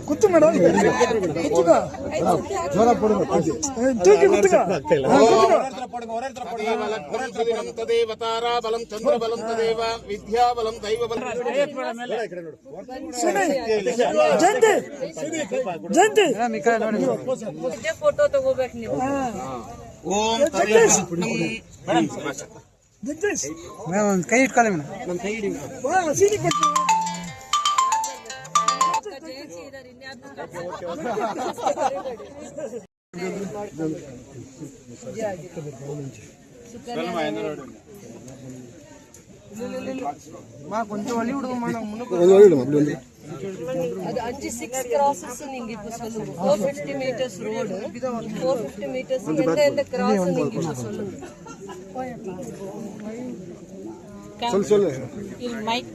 குத்து மேடம் குத்துக்கா ஜோரா போடுங்க தூக்கி குத்துக்கா பலம் ததேவ தாராபலம் சந்திரபலம் ததேவ வித்யாபலம் தெய்வபலம் ಜಯಂತಿ ಜಯಂತಿ ಫೋಟೋ ತಗೋಬೇಕು ನೀವು. ಓಂ ಜಗದೀಶ್ ಮೇಡಮ್ ಕೈ ಇಟ್ಕೊಳ್ಳಿ ಮೇಡಮ್ ನಮ್ಮ ಕೈ ಹಿಡಿ ಸೀನಿ ಕೊಟ್ಟು కొంచెం వలి విడుమా அது 5-6 கிராசஸ் நீங்க இப்ப சொல்லுங்க. 450 மீட்டர்ஸ் ரோடு 450 மீட்டர்ஸ் எந்த கிராஸ் நீங்க இப்ப சொல்லுங்க. சொல்லு இல் மைக்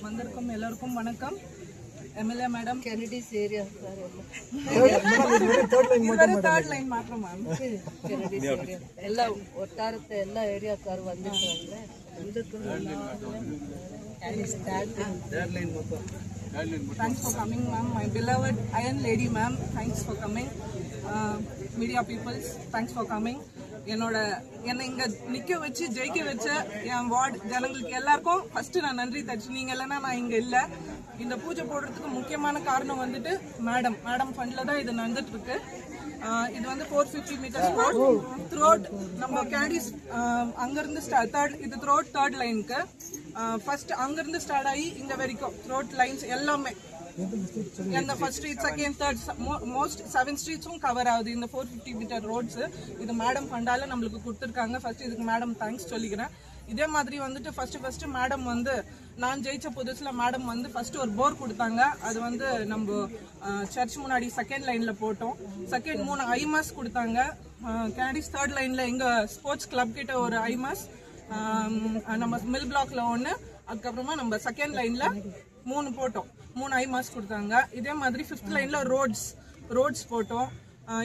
வந்திருக்கும் எல்லாருக்கும் வணக்கம். MLA madam Kennedy's area sir third line ಮಾತ್ರ ಮ್ಯಾಮ್. ಕೆನಡೀಸ್ ಏರಿಯಾ ಎಲ್ಲ ಒಟ್ಟಾರತ್ತೆ ಎಲ್ಲ ಏರಿಯಾக்கார் வந்துட்டாங்க. Thanks for coming ma'am. My beloved Iron Lady ma'am, thanks for coming. Media peoples, thanks for coming. என்னை இங்க நிக்க வச்சு ஜெயிக்க வச்ச என் வார்டு ஜனங்களுக்கு எல்லாருக்கும் ஃபர்ஸ்ட் நான் நன்றி தச்சு. நீங்க இல்லைன்னா நான் இங்க இல்ல. இந்த பூஜை போடுறதுக்கு முக்கியமான காரணம் வந்துட்டு மேடம் ஃபண்ட்ல தான் இது நடந்துட்டு இருக்கு. இது வந்து 450 மீட்டர்ஸ் ரோட் த்ரூ அவுட் நம்ம கேடிஸ் அங்கிருந்து இது த்ரூ அவுட் தேர்ட் லைனுக்கு ஃபர்ஸ்ட் அங்கிருந்து ஸ்டார்ட் ஆகி இங்க வரைக்கும் த்ரூ அவுட் லைன்ஸ் எல்லாமே இந்த first street second third most 7 ஸ்ட்ரீட்ஸும் கவர் ஆகுது இந்த 450 மீட்டர் ரோட்ஸ். இது மேடம் ஃபண்டால நம்மளுக்கு கொடுத்துருக்காங்க. ஃபர்ஸ்ட் இதுக்கு மேடம் தேங்க்ஸ் சொல்லிக்கிறேன். இதே மாதிரி வந்துட்டு ஃபர்ஸ்ட் மேடம் வந்து நான் ஜெயிச்ச புதுசுல மேடம் வந்து ஃபர்ஸ்ட் ஒரு போர் கொடுத்தாங்க. அது வந்து நம்ம சர்ச் முன்னாடி செகண்ட் லைன்ல போட்டோம். செகண்ட் 3 ஐமாஸ் கொடுத்தாங்க. கேனடிஸ் தேர்ட் லைன்ல எங்க ஸ்போர்ட்ஸ் கிளப் கிட்ட ஒரு ஐமாஸ், நம்ம மில் பிளாக்ல 1, அதுக்கப்புறமா நம்ம செகண்ட் லைன்ல 3 போட்டோம். 3 ஐமாஸ் கொடுத்தாங்க. இதே மாதிரி 5th லைன்ல ரோட்ஸ் போட்டோம்.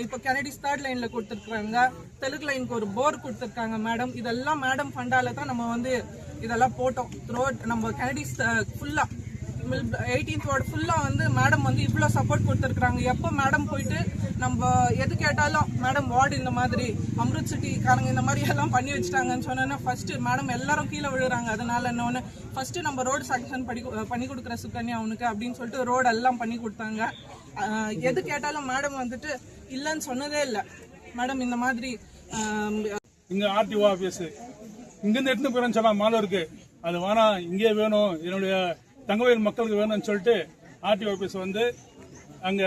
இப்போ கெனடிஸ் தேர்ட் லைன்ல கொடுத்துருக்காங்க. தெலுங்கு லைனுக்கு ஒரு போர் கொடுத்துருக்காங்க மேடம். இதெல்லாம் மேடம் ஃபண்டால தான் நம்ம வந்து இதெல்லாம் போட்டோம். ரோட் நம்ம கெனடிஸ் ஃபுல்லா 18th வார்டு ஃபுல்லா வந்து மேடம் வந்து இவ்வளோ சப்போர்ட் கொடுத்துருக்காங்க. எப்போ மேடம் போயிட்டு நம்ம எது கேட்டாலும் மேடம் வார்டு இந்த மாதிரி அம்ருத் சிட்டி காரங்க இந்த மாதிரி எல்லாம் பண்ணி வச்சுட்டாங்கன்னு சொன்னோன்னா ஃபர்ஸ்ட் மேடம் எல்லாரும் கீழே விழுறாங்க. அதனால என்னொன்னு ஃபர்ஸ்ட் நம்ம ரோடு சாங்ஷன் பண்ணி கொடுக்குற சுகன்யா அவனுக்கு அப்படின்னு சொல்லிட்டு ரோடு எல்லாம் பண்ணி கொடுத்தாங்க. எது கேட்டாலும் மேடம் வந்துட்டு இல்லைன்னு சொன்னதே இல்லை. மேடம் இந்த மாதிரி இங்க ஆர்டிஓ ஆபீஸ் இங்கிருந்து எடுத்து போறேன்னு சொன்னா மாலூருக்கு அது வேணா இங்கே வேணும், என்னுடைய தங்கவேல் மக்களுக்கு வேணும்னு சொல்லிட்டு ஆர்டிஓ ஆபீஸ் வந்து அங்க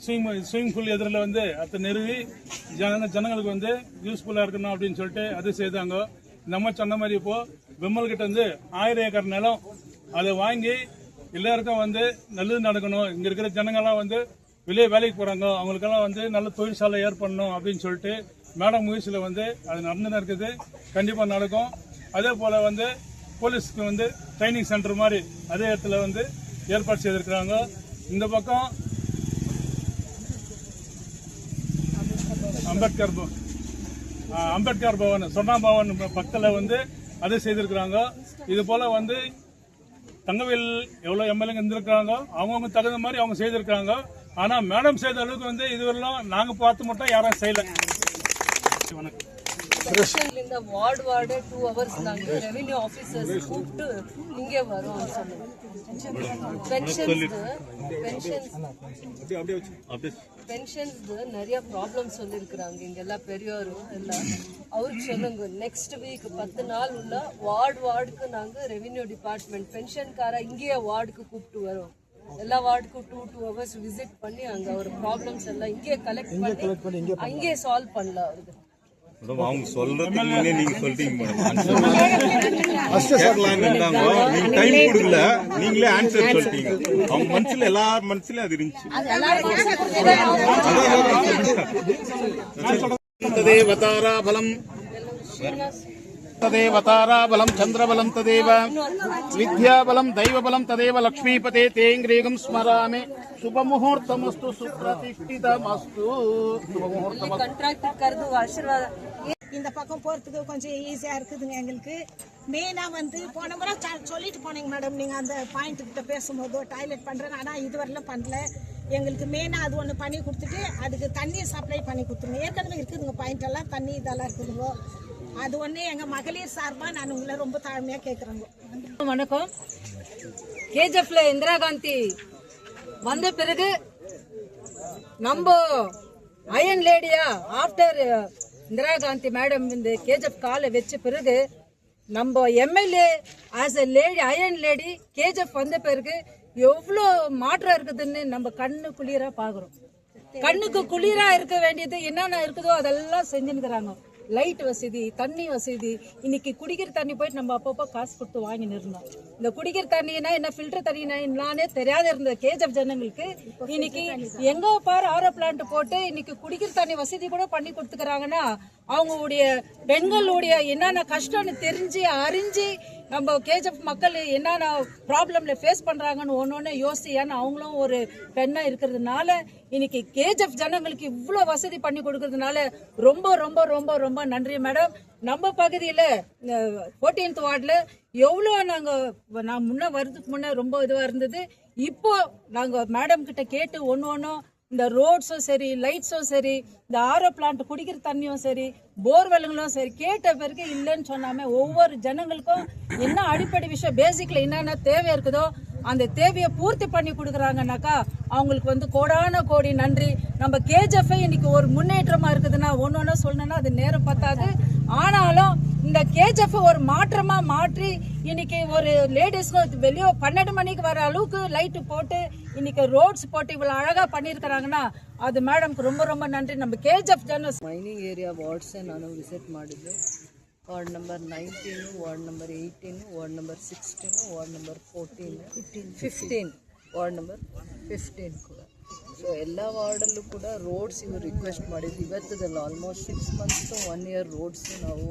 ஸ்விமிங் பூல் எதிரில் வந்து அதை நிறுவி ஜனங்களுக்கு வந்து யூஸ்ஃபுல்லா இருக்கணும் அப்படின்னு சொல்லிட்டு அது செய்தாங்க. நம்ம சொன்ன மாதிரி இப்போ விமல் கிட்ட வந்து 1000 ஏக்கர் நிலம் அதை வாங்கி எல்லாருக்கும் வந்து நல்லது நடக்கணும். இங்க இருக்கிற ஜனங்கள்லாம் வந்து வெளியே வேலைக்கு போறாங்க, அவங்களுக்கெல்லாம் வந்து நல்ல தொழிற்சாலை ஏற்படணும் அப்படின்னு சொல்லிட்டு மேடம் முயற்சியில வந்து அது நடந்துன்னு இருக்குது. கண்டிப்பா நடக்கும். அதே போல வந்து போலீஸ்க்கு வந்து ட்ரைனிங் சென்டர் மாதிரி அதே இடத்துல வந்து ஏற்பாடு செய்திருக்கிறாங்க. இந்த பக்கம் அம்பேத்கர் பவன் சொன்னா பவன் பக்கத்தில் வந்து அதை செய்திருக்கிறாங்க. இது போல வந்து தங்கவேல் எவ்வளவு எம்எல்ஏ இருந்திருக்காங்க, அவங்கவுங்க தகுந்த மாதிரி அவங்க செய்திருக்காங்க. ஆனா மேடம் செய்த அளவுக்கு வந்து இதுவரையிலும் நாங்க பார்த்து மட்டும் யாரும் செய்யல. வணக்கம். இந்த வார்டு 2 hours நாங்க ரெவென்யூ ஆபீசர்ஸ் கூப்பிட்டு இங்கே வரோம் சொல்லுங்க. பென்ஷன்ஸ் நிறைய ப்ராப்ளம் சொல்லியிருக்கிறாங்க. இங்க எல்லாம் பெரியோரும் எல்லாம் அவருக்கு சொல்லுங்க. நெக்ஸ்ட் வீக் 10 நாள் உள்ள வார்டுக்கு நாங்க ரெவென்யூ டிபார்ட்மெண்ட் பென்ஷன்கார இங்கேயே வார்டுக்கு கூப்பிட்டு வரோம். எல்லா வார்டுக்கும் 2 hours விசிட் பண்ணி அங்க ஒரு ப்ராப்ளம்ஸ் எல்லாம் இங்கே கலெக்ட் பண்ணி அங்கே சால்வ் பண்ணலாம். அவருக்கு அவங்க சொல்றதுக்கு முன்னே நீங்க சொல்லிட்டீங்க நீங்க டைம் கொடுக்கல, நீங்களே ஆன்சர் சொல்லிட்டீங்க. அவங்க மனசுல எல்லார் மனசுலயும் அது இருந்துச்சு. तदेव ताराबलं चंद्रबलं तदेव विद्याबलं दैवबलं तदेव लक्ष्मीपते तेंग्रेगं स्मरामि शुभमुहूर्तमस्तु सुप्रतिष्ठितमस्तु கான்ட்ராக்ட் கர்து ஆசீர்வாதம் இந்த பக்கம் போறதுக்கு கொஞ்சம் ஈஸியா இருக்குதுங்க எங்களுக்கு. மெயினாக வந்து போன முறை சொல்லிட்டு போனீங்க மேடம், நீங்கள் அந்த பாயிண்ட் கிட்ட பேசும்போது டாய்லெட் பண்ணுறேன், ஆனால் இதுவரையிலும் பண்ணல. எங்களுக்கு மெயினாக அது ஒன்று பண்ணி கொடுத்துட்டு அதுக்கு தண்ணியை சப்ளை பண்ணி கொடுத்துருங்க. ஏற்கனவே இருக்குதுங்க பாயிண்ட் எல்லாம், தண்ணி இதெல்லாம் இருக்குதுங்க. அது ஒன்று எங்கள் மகளிர் சார்பாக நான் உங்களை ரொம்ப தாழ்மையாக கேட்குறேங்க. வணக்கம். கேஜிஎஃப்ல இந்திரா காந்தி வந்த பிறகு நம்ம அயன் லேடியா ஆஃப்டர் இந்திரா காந்தி மேடம் இந்த கேஜிஎஃப் காலை வச்ச பிறகு நம்ம MLA as a lady iron lady KGF வந்த பிறகு எவ்வளோ மாற்றம் இருக்குதுன்னு நம்ம கண்ணு குளிரா பாக்குறோம். கண்ணுக்கு குளிரா இருக்க வேண்டியது என்னென்ன இருக்குதோ அதெல்லாம் செஞ்சுருக்கிறாங்க. லைட் வசதி, தண்ணி வசதி. இன்னைக்கு குடிக்கிற தண்ணி போயிட்டு நம்ம அப்பப்போ காசு கொடுத்து வாங்கின்னு இருந்தோம். இந்த குடிக்கிற தண்ணினா என்ன, ஃபில்டர் தண்ணினா என்னன்னே தெரியாத இருந்த கேஜிஎஃப் ஜனங்களுக்கு இன்னைக்கு எங்க பாரு ஆரோ பிளான்ட் போட்டு இன்னைக்கு குடிக்கிற தண்ணி வசதி கூட பண்ணி கொடுத்துக்கிறாங்கன்னா அவங்களுடைய பெண்களுடைய என்னென்ன கஷ்டம்னு தெரிஞ்சு அறிஞ்சு நம்ம கேஜிஎஃப் மக்கள் என்னென்ன ப்ராப்ளம்ல ஃபேஸ் பண்றாங்கன்னு ஒன்னொன்னு யோசிச்சு, ஏன்னா அவங்களும் ஒரு பெண்ணா இருக்கிறதுனால இன்னைக்கு கேஜிஎஃப் ஜனங்களுக்கு இவ்வளவு வசதி பண்ணி கொடுக்கறதுனால ரொம்ப ரொம்ப ரொம்ப ரொம்ப நன்றி மேடம். நம்ம பகுதியில் 14th வார்டில் எவ்வளோ நான் முன்ன வர்றதுக்கு முன்னே ரொம்ப இதுவாக இருந்தது. இப்போ நாங்கள் மேடம் கிட்ட கேட்டு ஒன்றும் இந்த ரோட்ஸும் சரி, லைட்ஸும் சரி, இந்த ஆரோ பிளான்ட் குடிக்கிற தண்ணியும் சரி, போர்வெல்லுங்களும் சரி கேட்ட பிறகு இல்லைன்னு சொன்னாம ஒவ்வொரு ஜனங்களுக்கும் என்ன அடிப்படை விஷயம் பேசிக்ல என்னென்ன தேவை இருக்குதோ அந்த தேவையை பூர்த்தி பண்ணி கொடுக்குறாங்கனாக்கா அவங்களுக்கு வந்து கோடான கோடி நன்றி. நம்ம கேஜிஎஃப் இன்னைக்கு ஒரு முன்னேற்றமா இருக்குதுன்னா ஒன்னொன்னு சொல்லணும்னா அது நேரம் பத்தாது. ஆனாலும் இந்த கேஜிஎஃப் ஒரு மாற்றமா மாற்றி இன்னைக்கு ஒரு லேடிஸ்க்கு வெளியே 12 மணிக்கு வர அளவுக்கு லைட்டு போட்டு இன்னைக்கு ரோட்ஸ் போட்டு இவ்வளவு அழகா பண்ணிருக்கிறாங்கன்னா ಅದು ಮೇಡಮ್ಗೆ ரொம்ப ரொம்ப ನನ್ರಿ. ನಮ್ಮ ಕೆಜಿಎಫ್ ಜನ ಮೈನಿಂಗ್ ಏರಿಯಾ ವಾರ್ಡ್ಸ್ ನಾನು ವಿಸಿಟ್ ಮಾಡಿದ್ದೆ. Ward number 19, ward number 18, ward number 16, ward number 14, 15, ward number 15 ಕೂಡ. ಸೊ ಎಲ್ಲ ವಾರ್ಡಲ್ಲೂ ಕೂಡ ರೋಡ್ಸ್ ಇವರು ರಿಕ್ವೆಸ್ಟ್ ಮಾಡಿದ್ದು. ಇವತ್ತದಲ್ಲ almost 6 months to 1 year roads ನಾವು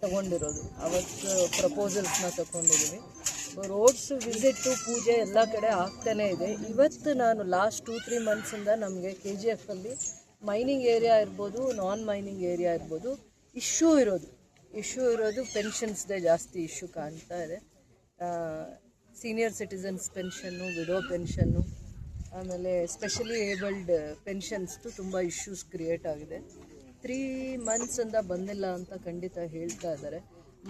ತಗೊಂಡಿರೋದು. ಅವತ್ತು ಪ್ರಪೋಸಲ್ಸ್ನ ತಗೊಂಡಿದ್ದೀವಿ. ರೋಡ್ಸ್ ವಿಸಿಟ್ಟು ಪೂಜೆ ಎಲ್ಲ ಕಡೆ ಆಗ್ತಾನೇ ಇದೆ. ಇವತ್ತು ನಾನು ಲಾಸ್ಟ್ 2-3 ಮಂತ್ಸಿಂದ ನಮಗೆ KGF ಅಲ್ಲಿ ಮೈನಿಂಗ್ ಏರಿಯಾ ಇರ್ಬೋದು, ನಾನ್ ಮೈನಿಂಗ್ ಏರಿಯಾ ಇರ್ಬೋದು, ಇಶ್ಯೂ ಇರೋದು ಪೆನ್ಷನ್ಸ್ದೇ ಜಾಸ್ತಿ ಇಶ್ಯೂ ಕಾಣ್ತಾ ಇದೆ. ಸೀನಿಯರ್ ಸಿಟಿಸನ್ಸ್ ಪೆನ್ಷನ್ನು, ವಿಡೋ ಪೆನ್ಷನ್ನು, ಆಮೇಲೆ ಸ್ಪೆಷಲಿ ಏಬಲ್ಡ್ ಪೆನ್ಷನ್ಸ್ದು ತುಂಬ ಇಶ್ಯೂಸ್ ಕ್ರಿಯೇಟ್ ಆಗಿದೆ. 3 ಮಂತ್ಸಿಂದ ಬಂದಿಲ್ಲ ಅಂತ ಖಂಡಿತ ಹೇಳ್ತಾ ಇದ್ದಾರೆ.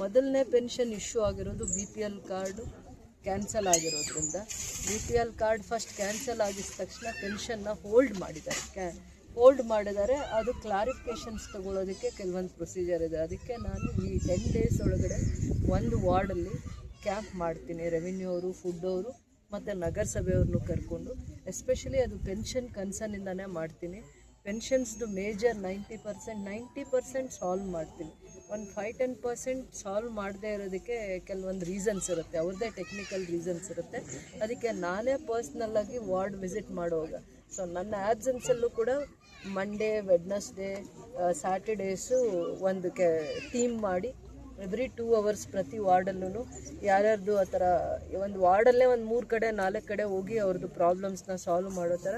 ಮೊದಲನೇ ಪೆನ್ಷನ್ ಇಶ್ಯೂ ಆಗಿರೋದು BPL ಕಾರ್ಡು ಕ್ಯಾನ್ಸಲ್ ಆಗಿರೋದ್ರಿಂದ. BPL ಕಾರ್ಡ್ ಫಸ್ಟ್ ಕ್ಯಾನ್ಸಲ್ ಆಗಿದ ತಕ್ಷಣ ಪೆನ್ಷನ್ನ ಹೋಲ್ಡ್ ಮಾಡಿದ್ದಾರೆ. ಅದು ಕ್ಲಾರಿಫಿಕೇಷನ್ಸ್ ತಗೊಳ್ಳೋದಕ್ಕೆ ಕೆಲವೊಂದು ಪ್ರೊಸೀಜರ್ ಇದೆ. ಅದಕ್ಕೆ ನಾನು ಈ 10 days ಒಳಗಡೆ ಒಂದು ವಾರ್ಡಲ್ಲಿ ಕ್ಯಾಂಪ್ ಮಾಡ್ತೀನಿ. ರೆವಿನ್ಯೂ ಅವರು, ಫುಡ್ ಅವರು ಮತ್ತು ನಗರಸಭೆಯವ್ರನ್ನೂ ಕರ್ಕೊಂಡು, ಎಸ್ಪೆಷಲಿ ಅದು ಪೆನ್ಷನ್ ಕನ್ಸರ್ನಿಂದನೇ ಮಾಡ್ತೀನಿ. ಪೆನ್ಷನ್ಸ್ದು ಮೇಜರ್ 90% ಸಾಲ್ವ್ ಮಾಡ್ತೀನಿ. ಒಂದು 5-10% ಸಾಲ್ವ್ ಮಾಡದೇ ಇರೋದಕ್ಕೆ ಕೆಲವೊಂದು ರೀಸನ್ಸ್ ಇರುತ್ತೆ, ಅವ್ರದ್ದೇ ಟೆಕ್ನಿಕಲ್ ರೀಸನ್ಸ್ ಇರುತ್ತೆ. ಅದಕ್ಕೆ ನಾನೇ ಪರ್ಸ್ನಲ್ಲಾಗಿ ವಾರ್ಡ್ ವಿಸಿಟ್ ಮಾಡುವಾಗ ನನ್ನ ಆ್ಯಬ್ಸೆನ್ಸಲ್ಲೂ ಕೂಡ ಮಂಡೇ, ವೆಡ್ನಸ್ಡೇ, ಸ್ಯಾಟರ್ಡೇಸು ಒಂದು ಟೀಮ್ ಮಾಡಿ ಎವ್ರಿ 2 hours ಪ್ರತಿ ವಾರ್ಡಲ್ಲೂ ಯಾರ್ಯಾರ್ದು ಆ ಥರ ಒಂದು ವಾರ್ಡಲ್ಲೇ ಒಂದು 3 ಕಡೆ 4 ಕಡೆ ಹೋಗಿ ಅವ್ರದ್ದು ಪ್ರಾಬ್ಲಮ್ಸ್ನ ಸಾಲ್ವ್ ಮಾಡೋ ಥರ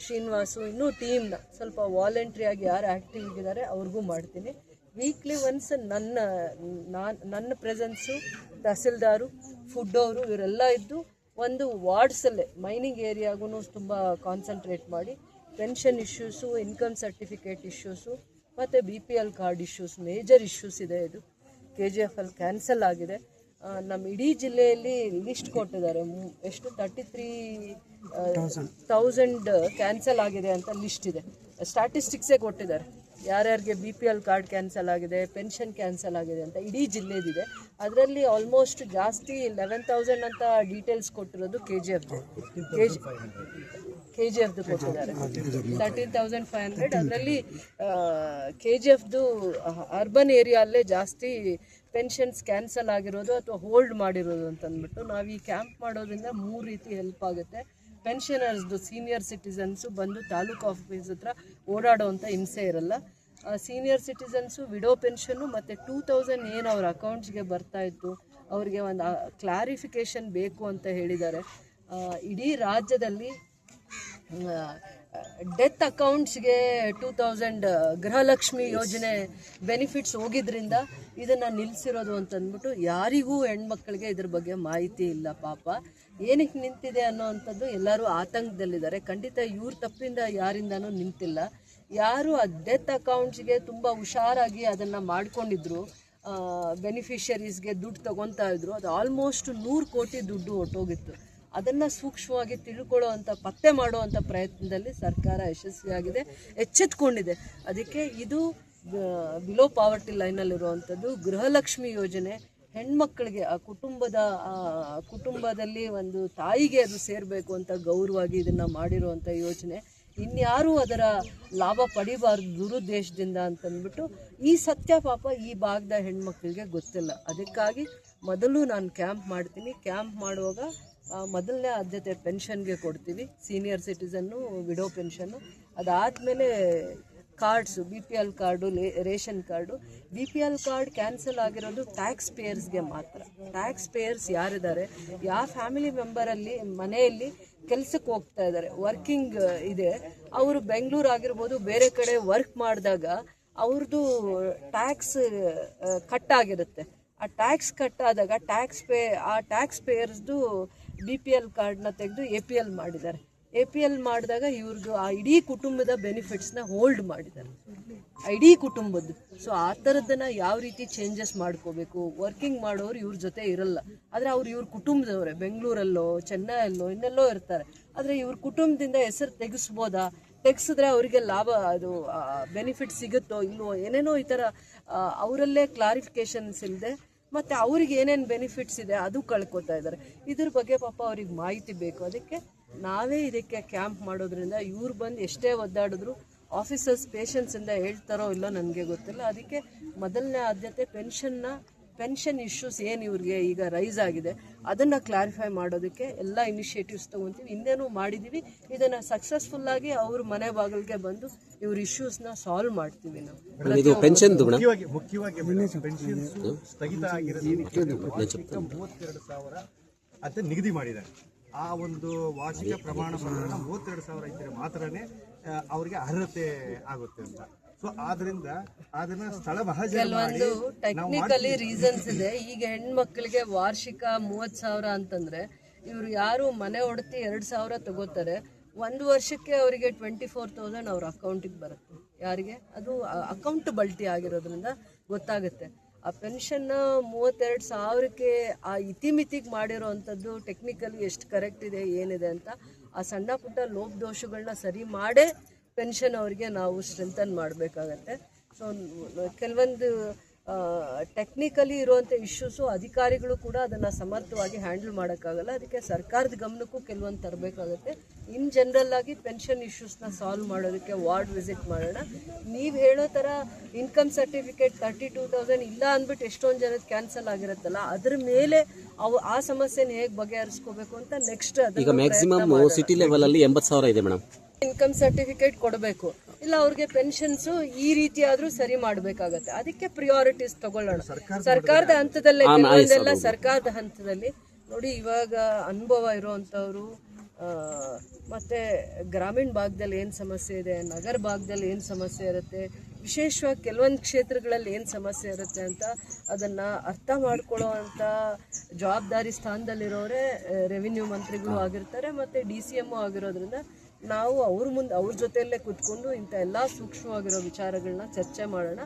ಶ್ರೀನಿವಾಸು ಇನ್ನೂ ಟೀಮ್ನ ಸ್ವಲ್ಪ ವಾಲಂಟ್ರಿಯಾಗಿ ಯಾರು ಆ್ಯಕ್ಟಿವ್ ಇದ್ದಾರೆ ಅವ್ರಿಗೂ ಮಾಡ್ತೀನಿ. ವೀಕ್ಲಿ ಒನ್ಸ್ ನನ್ನ ಪ್ರೆಸೆನ್ಸು, ತಹಸೀಲ್ದಾರು, ಫುಡ್ ಅವರು ಇವರೆಲ್ಲ ಇದ್ದು ಒಂದು ವಾರ್ಡ್ಸಲ್ಲೇ ಮೈನಿಂಗ್ ಏರಿಯಾಗೂ ತುಂಬ ಕಾನ್ಸಂಟ್ರೇಟ್ ಮಾಡಿ pension issues, income certificate issues ಮತ್ತು BPL card issues major issues ಇದೆ. ಇದು KGF ಅಲ್ಲಿ ಕ್ಯಾನ್ಸಲ್ ಆಗಿದೆ. ನಮ್ಮ ಇಡೀ ಜಿಲ್ಲೆಯಲ್ಲಿ ಲಿಸ್ಟ್ ಕೊಟ್ಟಿದ್ದಾರೆ, ಎಷ್ಟು 33,000 ಕ್ಯಾನ್ಸಲ್ ಆಗಿದೆ ಅಂತ ಲಿಸ್ಟ್ ಇದೆ. ಸ್ಟ್ಯಾಟಿಸ್ಟಿಕ್ಸೇ ಕೊಟ್ಟಿದ್ದಾರೆ ಯಾರ್ಯಾರಿಗೆ BPL ಕಾರ್ಡ್ ಕ್ಯಾನ್ಸಲ್ ಆಗಿದೆ, ಪೆನ್ಷನ್ ಕ್ಯಾನ್ಸಲ್ ಆಗಿದೆ ಅಂತ ಇಡೀ ಜಿಲ್ಲೆದಿದೆ. ಅದರಲ್ಲಿ ಆಲ್ಮೋಸ್ಟ್ ಜಾಸ್ತಿ 11,000 ಅಂತ ಡೀಟೇಲ್ಸ್ ಕೊಟ್ಟಿರೋದು KGFದು ಕೊಟ್ಟಿದ್ದಾರೆ. 13,500 ಅದರಲ್ಲಿ KGFದು ಅರ್ಬನ್ ಏರಿಯಲ್ಲೇ ಜಾಸ್ತಿ ಪೆನ್ಷನ್ಸ್ ಕ್ಯಾನ್ಸಲ್ ಆಗಿರೋದು ಅಥವಾ ಹೋಲ್ಡ್ ಮಾಡಿರೋದು ಅಂತ ಅಂದ್ಬಿಟ್ಟು ನಾವು ಈ ಕ್ಯಾಂಪ್ ಮಾಡೋದ್ರಿಂದ 3 ರೀತಿ ಹೆಲ್ಪ್ ಆಗುತ್ತೆ. ಪೆನ್ಷನರ್ಸ್ದು ಸೀನಿಯರ್ ಸಿಟಿಸನ್ಸು ಬಂದು ತಾಲೂಕು ಆಫೀಸ್ ಹತ್ರ ಓಡಾಡೋವಂಥ ಹಿಂಸೆ ಇರಲ್ಲ. ಸೀನಿಯರ್ ಸಿಟಿಸನ್ಸು ವಿಡೋ ಪೆನ್ಷನ್ನು ಮತ್ತು 2,000 ಏನು ಅವ್ರ ಅಕೌಂಟ್ಸ್ಗೆ ಬರ್ತಾಯಿತ್ತು ಅವ್ರಿಗೆ ಒಂದು ಕ್ಲಾರಿಫಿಕೇಷನ್ ಬೇಕು ಅಂತ ಹೇಳಿದ್ದಾರೆ. ಇಡೀ ರಾಜ್ಯದಲ್ಲಿ ಡೆತ್ ಅಕೌಂಟ್ಸ್ಗೆ 2000 ಗೃಹಲಕ್ಷ್ಮಿ ಯೋಜನೆ ಬೆನಿಫಿಟ್ಸ್ ಹೋಗಿದ್ರಿಂದ ಇದನ್ನು ನಿಲ್ಲಿಸಿರೋದು ಅಂತಂದ್ಬಿಟ್ಟು ಯಾರಿಗೂ ಹೆಣ್ಮಕ್ಳಿಗೆ ಇದ್ರ ಬಗ್ಗೆ ಮಾಹಿತಿ ಇಲ್ಲ. ಪಾಪ ಏನಕ್ಕೆ ನಿಂತಿದೆ ಅನ್ನೋವಂಥದ್ದು ಎಲ್ಲರೂ ಆತಂಕದಲ್ಲಿದ್ದಾರೆ. ಖಂಡಿತ ಇವ್ರ ತಪ್ಪಿಂದ ಯಾರಿಂದನೂ ನಿಂತಿಲ್ಲ. ಯಾರು ಆ ಡೆತ್ ಅಕೌಂಟ್ಸ್ಗೆ ತುಂಬ ಹುಷಾರಾಗಿ ಅದನ್ನು ಮಾಡ್ಕೊಂಡಿದ್ರು, ಬೆನಿಫಿಷರೀಸ್ಗೆ ದುಡ್ಡು ತಗೊತಾ ಇದ್ರು, ಅದು ಆಲ್ಮೋಸ್ಟ್ 100 ಕೋಟಿ ದುಡ್ಡು ಹೊಟ್ಟೋಗಿತ್ತು. ಅದನ್ನು ಸೂಕ್ಷ್ಮವಾಗಿ ತಿಳ್ಕೊಳ್ಳೋ ಅಂಥ ಪತ್ತೆ ಮಾಡುವಂಥ ಪ್ರಯತ್ನದಲ್ಲಿ ಸರ್ಕಾರ ಯಶಸ್ವಿಯಾಗಿದೆ, ಎಚ್ಚೆತ್ಕೊಂಡಿದೆ. ಅದಕ್ಕೆ ಇದು ಬಿಲೋ ಪಾವರ್ಟಿ ಲೈನಲ್ಲಿರುವಂಥದ್ದು ಗೃಹಲಕ್ಷ್ಮಿ ಯೋಜನೆ ಹೆಣ್ಮಕ್ಳಿಗೆ ಆ ಕುಟುಂಬದಲ್ಲಿ ಒಂದು ತಾಯಿಗೆ ಅದು ಸೇರಬೇಕು ಅಂತ ಗೌರವವಾಗಿ ಇದನ್ನು ಮಾಡಿರುವಂಥ ಯೋಜನೆ. ಇನ್ಯಾರೂ ಅದರ ಲಾಭ ಪಡಿಬಾರ್ದು ದುರುದ್ದೇಶದಿಂದ ಅಂತಂದ್ಬಿಟ್ಟು ಈ ಸತ್ಯ ಪಾಪ ಈ ಭಾಗದ ಹೆಣ್ಮಕ್ಳಿಗೆ ಗೊತ್ತಿಲ್ಲ. ಅದಕ್ಕಾಗಿ ಮೊದಲು ನಾನು ಕ್ಯಾಂಪ್ ಮಾಡ್ತೀನಿ. ಕ್ಯಾಂಪ್ ಮಾಡುವಾಗ ಮೊದಲನೇ ಆದ್ಯತೆ ಪೆನ್ಷನ್ಗೆ ಕೊಡ್ತೀವಿ, ಸೀನಿಯರ್ ಸಿಟಿಸನ್ನು, ವಿಡೋ ಪೆನ್ಷನ್ನು. ಅದಾದಮೇಲೆ cards, BPL card, ration card. BPL card cancel ಆಗಿರೋದು ಟ್ಯಾಕ್ಸ್ ಪೇಯರ್ಸ್ಗೆ ಮಾತ್ರ. ಟ್ಯಾಕ್ಸ್ ಪೇಯರ್ಸ್ ಯಾರಿದ್ದಾರೆ, ಯಾವ ಫ್ಯಾಮಿಲಿ ಮೆಂಬರಲ್ಲಿ ಮನೆಯಲ್ಲಿ ಕೆಲಸಕ್ಕೆ ಹೋಗ್ತಾ ಇದ್ದಾರೆ, ವರ್ಕಿಂಗ್ ಇದೆ, ಅವರು ಬೆಂಗಳೂರು ಆಗಿರ್ಬೋದು ಬೇರೆ ಕಡೆ ವರ್ಕ್ ಮಾಡಿದಾಗ ಅವ್ರದ್ದು ಟ್ಯಾಕ್ಸ್ ಕಟ್ ಆಗಿರುತ್ತೆ. ಆ ಟ್ಯಾಕ್ಸ್ ಕಟ್ ಆದಾಗ ಆ ಟ್ಯಾಕ್ಸ್ ಪೇಯರ್ಸ್ದು BPL ಕಾರ್ಡ್ನ ತೆಗೆದು APL ಮಾಡಿದ್ದಾರೆ. APL ಮಾಡಿದಾಗ ಇವ್ರದ್ದು ಆ ಇಡೀ ಕುಟುಂಬದ ಬೆನಿಫಿಟ್ಸ್ನ ಹೋಲ್ಡ್ ಮಾಡಿದ್ದಾರೆ, ಇಡೀ ಕುಟುಂಬದ್ದು. ಸೊ ಆ ಥರದ್ದನ್ನು ಯಾವ ರೀತಿ ಚೇಂಜಸ್ ಮಾಡ್ಕೋಬೇಕು, ವರ್ಕಿಂಗ್ ಮಾಡೋರು ಇವ್ರ ಜೊತೆ ಇರಲ್ಲ, ಆದರೆ ಇವ್ರ ಕುಟುಂಬದವರೇ ಬೆಂಗಳೂರಲ್ಲೋ ಚೆನ್ನೈಯಲ್ಲೋ ಇನ್ನೆಲ್ಲೋ ಇರ್ತಾರೆ. ಆದರೆ ಇವ್ರ ಕುಟುಂಬದಿಂದ ಹೆಸರು ತೆಗೆಸಿದ್ರೆ ಅವರಿಗೆ ಲಾಭ, ಅದು ಬೆನಿಫಿಟ್ ಸಿಗುತ್ತೋ ಇಲ್ವೋ ಏನೇನೋ ಈ ಥರ ಅವರಲ್ಲೇ ಕ್ಲಾರಿಫಿಕೇಶನ್ಸ್ ಇಲ್ಲದೆ ಮತ್ತು ಅವ್ರಿಗೆ ಏನೇನು ಬೆನಿಫಿಟ್ಸ್ ಇದೆ ಅದು ಕಳ್ಕೊತಾ ಇದ್ದಾರೆ. ಇದ್ರ ಬಗ್ಗೆ ಪಾಪ ಅವ್ರಿಗೆ ಮಾಹಿತಿ ಬೇಕು. ಅದಕ್ಕೆ ನಾವೇ ಇದಕ್ಕೆ ಕ್ಯಾಂಪ್ ಮಾಡೋದ್ರಿಂದ ಇವ್ರು ಬಂದು ಎಷ್ಟೇ ಒದ್ದಾಡಿದ್ರು ಆಫೀಸರ್ಸ್ ಪೇಷನ್ಸಿಂದ ಹೇಳ್ತಾರೋ ಇಲ್ಲೋ ನನಗೆ ಗೊತ್ತಿಲ್ಲ. ಅದಕ್ಕೆ ಮೊದಲನೇ ಆದ್ಯತೆ ಪೆನ್ಷನ್ ಇಶ್ಯೂಸ್ ಏನು ಇವ್ರಿಗೆ ಈಗ ರೈಸ್ ಆಗಿದೆ ಅದನ್ನು ಕ್ಲಾರಿಫೈ ಮಾಡೋದಕ್ಕೆ ಎಲ್ಲ ಇನಿಷಿಯೇಟಿವ್ಸ್ ತೊಗೊತೀವಿ. ಹಿಂದೆನೂ ಮಾಡಿದ್ದೀವಿ. ಇದನ್ನು ಸಕ್ಸಸ್ಫುಲ್ಲಾಗಿ ಅವ್ರ ಮನೆ ಬಾಗಿಲಿಗೆ ಬಂದು ಇವ್ರ ಇಶ್ಯೂಸ್ನ ಸಾಲ್ವ್ ಮಾಡ್ತೀವಿ ನಾವು. ಮುಖ್ಯವಾಗಿ ಸ್ಥಗಿತ ಆಗಿರೋದು 32,000 ಅಂತ ನಿಗದಿ ಮಾಡಿದ್ದಾರೆ. ಆ ಒಂದು ವಾರ್ಷಿಕ ಪ್ರಮಾಣ ಪತ್ರ 32,000 ಇದ್ದರೆ ಮಾತ್ರನೇ ಅವರಿಗೆ ಅರ್ಹತೆ ಆಗುತ್ತೆ ಅಂತ. ಸೊ ಆದ್ರಿಂದ ಅದನ್ನ ಸ್ಥಳ ಕೆಲವೊಂದು ಟೆಕ್ನಿಕಲಿ ರೀಸನ್ಸ್ ಇದೆ. ಈಗ ಹೆಣ್ಮಕ್ಳಿಗೆ ವಾರ್ಷಿಕ 30,000 ಅಂತಂದ್ರೆ ಇವ್ರು ಯಾರು ಮನೆ ಹೊಡ್ತಿ 2,000 ತಗೋತಾರೆ, 1 ವರ್ಷಕ್ಕೆ ಅವರಿಗೆ 24,000 ಅವ್ರ ಅಕೌಂಟಿಗೆ ಬರುತ್ತೆ. ಯಾರಿಗೆ ಅದು ಅಕೌಂಟಬಿಲಿಟಿ ಆಗಿರೋದ್ರಿಂದ ಗೊತ್ತಾಗುತ್ತೆ. ಆ ಪೆನ್ಷನ್ 32,000ಕ್ಕೆ ಆ ಇತಿಮಿತಿಗೆ ಮಾಡಿರೋವಂಥದ್ದು ಟೆಕ್ನಿಕಲಿ ಎಷ್ಟು ಕರೆಕ್ಟ್ ಇದೆ ಏನಿದೆ ಅಂತ ಆ ಸಣ್ಣ ಪುಟ್ಟ ಲೋಪದೋಷಗಳನ್ನ ಸರಿ ಮಾಡೇ ಪೆನ್ಷನ್ ಅವರಿಗೆ ನಾವು ಸ್ಟ್ರೆಂಥನ್ ಮಾಡಬೇಕಾಗತ್ತೆ. ಸೊ ಕೆಲವೊಂದು ಟೆಕ್ನಿಕಲಿ ಇರುವಂಥ ಇಶ್ಯೂಸು ಅಧಿಕಾರಿಗಳು ಕೂಡ ಅದನ್ನು ಸಮರ್ಥವಾಗಿ ಹ್ಯಾಂಡಲ್ ಮಾಡೋಕ್ಕಾಗಲ್ಲ. ಅದಕ್ಕೆ ಸರ್ಕಾರದ ಗಮನಕ್ಕೂ ಕೆಲವೊಂದು ತರಬೇಕಾಗತ್ತೆ. ಇನ್ ಜನರಲ್ ಆಗಿ ಪೆನ್ಷನ್ ಇಶ್ಯೂಸ್ನ ಸಾಲ್ವ್ ಮಾಡೋದಕ್ಕೆ ವಾರ್ಡ್ ವಿಸಿಟ್ ಮಾಡೋಣ. ನೀವು ಹೇಳೋ ಥರ ಇನ್ಕಮ್ ಸರ್ಟಿಫಿಕೇಟ್ 32,000 ಇಲ್ಲ ಅಂದ್ಬಿಟ್ಟು ಎಷ್ಟೊಂದು ಜನದ ಕ್ಯಾನ್ಸಲ್ ಆಗಿರುತ್ತಲ್ಲ, ಅದ್ರ ಮೇಲೆ ಆ ಸಮಸ್ಯೆನ ಹೇಗೆ ಬಗೆಹರಿಸ್ಕೋಬೇಕು ಅಂತ ನೆಕ್ಸ್ಟ್ ಈಗ ಮ್ಯಾಕ್ಸಿಮಮ್ ಸಿಟಿ ಲೆವೆಲ್ ಅಲ್ಲಿ 80,000 ಇದೆ ಮೇಡಮ್. ಇನ್ಕಮ್ ಸರ್ಟಿಫಿಕೇಟ್ ಕೊಡಬೇಕು, ಇಲ್ಲ ಅವ್ರಿಗೆ ಪೆನ್ಷನ್ಸು ಈ ರೀತಿ ಆದ್ರೂ ಸರಿ ಮಾಡಬೇಕಾಗತ್ತೆ. ಅದಕ್ಕೆ ಪ್ರಿಯಾರಿಟೀಸ್ ತಗೊಳ್ಳೋಣ. ಸರ್ಕಾರದ ಹಂತದಲ್ಲೇ ಕೆಲವೊಂದೆಲ್ಲ ಸರ್ಕಾರದ ಹಂತದಲ್ಲಿ ನೋಡಿ. ಇವಾಗ ಅನುಭವ ಇರುವಂಥವ್ರು ಮತ್ತು ಗ್ರಾಮೀಣ ಭಾಗದಲ್ಲಿ ಏನು ಸಮಸ್ಯೆ ಇದೆ, ನಗರ ಭಾಗದಲ್ಲಿ ಏನು ಸಮಸ್ಯೆ ಇರುತ್ತೆ, ವಿಶೇಷವಾಗಿ ಕೆಲವೊಂದು ಕ್ಷೇತ್ರಗಳಲ್ಲಿ ಏನು ಸಮಸ್ಯೆ ಇರುತ್ತೆ ಅಂತ ಅದನ್ನು ಅರ್ಥ ಮಾಡ್ಕೊಳ್ಳೋ ಅಂಥ ಜವಾಬ್ದಾರಿ ಸ್ಥಾನದಲ್ಲಿರೋರೇ ರೆವಿನ್ಯೂ ಮಂತ್ರಿಗಳು ಆಗಿರ್ತಾರೆ ಮತ್ತು DCM ಆಗಿರೋದ್ರಿಂದ ನಾವು ಅವ್ರ ಜೊತೆಯಲ್ಲೇ ಕೂತ್ಕೊಂಡು ಇಂಥ ಎಲ್ಲ ಸೂಕ್ಷ್ಮವಾಗಿರೋ ವಿಚಾರಗಳನ್ನ ಚರ್ಚೆ ಮಾಡೋಣ.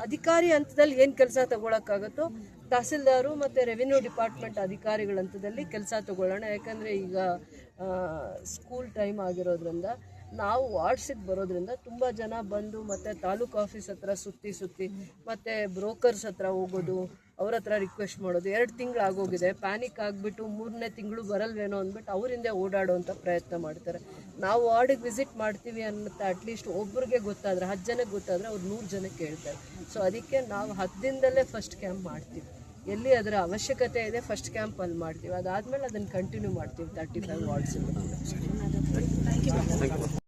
ಅಧಿಕಾರಿ ಹಂತದಲ್ಲಿ ಏನು ಕೆಲಸ ತಗೊಳಕ್ಕಾಗುತ್ತೋ ತಹಸೀಲ್ದಾರು ಮತ್ತು ರೆವಿನ್ಯೂ ಡಿಪಾರ್ಟ್ಮೆಂಟ್ ಅಧಿಕಾರಿಗಳ ಹಂತದಲ್ಲಿ ಕೆಲಸ ತಗೊಳ್ಳೋಣ. ಯಾಕಂದರೆ ಈಗ ಸ್ಕೂಲ್ ಟೈಮ್ ಆಗಿರೋದ್ರಿಂದ ನಾವು ವಾರ್ಡ್ಸಿಗೆ ಬರೋದ್ರಿಂದ ತುಂಬ ಜನ ಬಂದು ಮತ್ತು ತಾಲೂಕು ಆಫೀಸ್ ಹತ್ರ ಸುತ್ತಿ ಮತ್ತು ಬ್ರೋಕರ್ಸ್ ಹತ್ರ ಹೋಗೋದು, ಅವ್ರ ಹತ್ರ ರಿಕ್ವೆಸ್ಟ್ ಮಾಡೋದು. 2 ತಿಂಗಳು ಆಗೋಗಿದೆ, ಪ್ಯಾನಿಕ್ ಆಗಿಬಿಟ್ಟು 3ನೇ ತಿಂಗಳು ಬರಲ್ವೇನೋ ಅಂದ್ಬಿಟ್ಟು ಅವರಿಂದ ಓಡಾಡೋವಂಥ ಪ್ರಯತ್ನ ಮಾಡ್ತಾರೆ. ನಾವು ವಾರ್ಡಿಗೆ ವಿಸಿಟ್ ಮಾಡ್ತೀವಿ ಅನ್ನತ್ತೆ ಅಟ್ಲೀಸ್ಟ್ ಒಬ್ಬರಿಗೆ ಗೊತ್ತಾದರೆ 10 ಜನಕ್ಕೆ ಗೊತ್ತಾದರೆ ಅವ್ರು 100 ಜನಕ್ಕೆ ಹೇಳ್ತಾರೆ. ಸೊ ಅದಕ್ಕೆ ನಾವು 10 ದಿನದಲ್ಲೇ ಫಸ್ಟ್ ಕ್ಯಾಂಪ್ ಮಾಡ್ತೀವಿ. ಎಲ್ಲಿ ಅದರ ಅವಶ್ಯಕತೆ ಇದೆ ಫಸ್ಟ್ ಕ್ಯಾಂಪ್ ಅಲ್ಲಿ ಮಾಡ್ತೀವಿ. ಅದಾದಮೇಲೆ ಅದನ್ನು ಕಂಟಿನ್ಯೂ ಮಾಡ್ತೀವಿ 35 ವಾರ್ಡ್ಸ್.